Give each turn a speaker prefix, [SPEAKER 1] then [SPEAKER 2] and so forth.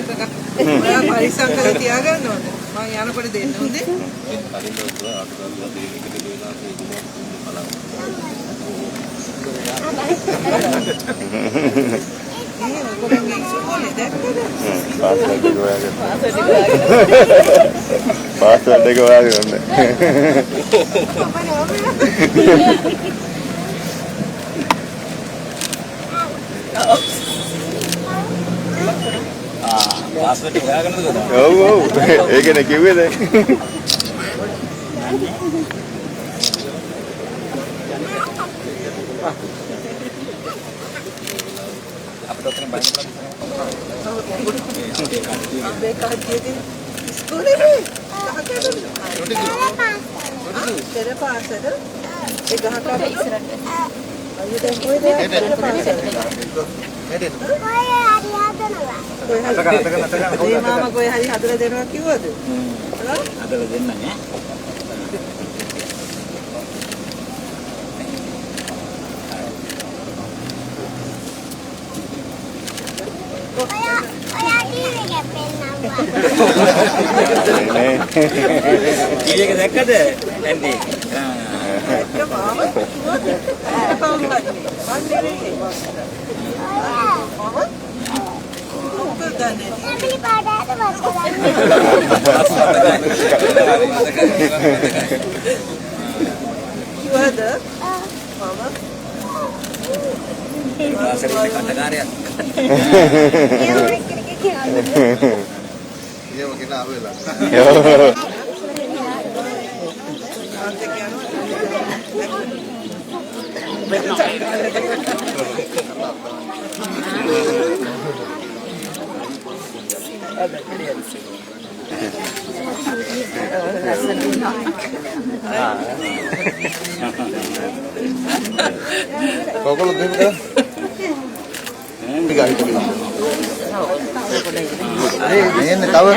[SPEAKER 1] පරිස්සම් කරලා තියාගන්න ඕනේ. මම යනකොට දෙන්න හොඳේ.
[SPEAKER 2] පාස්වර්ඩ් එක ඔයාගේ ගන්න.
[SPEAKER 3] පාස්වර්ඩ් එක හොයාගන්නද?
[SPEAKER 2] ඔව් ඔව්. ඒකනේ කිව්වේ දැන්.
[SPEAKER 3] අපිට ඔතන බලන්න.
[SPEAKER 1] අපේ කට්ටියගේ ඉස්කෝලේ මේ පෙර පාසල ඒ ගහකට ඉස්සරහට අයියෝ දැන් කොහෙද මේ මාමා කොහේ හරි හදලා දෙනවා කිව්වද?
[SPEAKER 3] හදලා දෙන්න නේ. ටීවී එක දැක්කද? Aunty.
[SPEAKER 2] Kau lebih tiga itu. Ini tahu.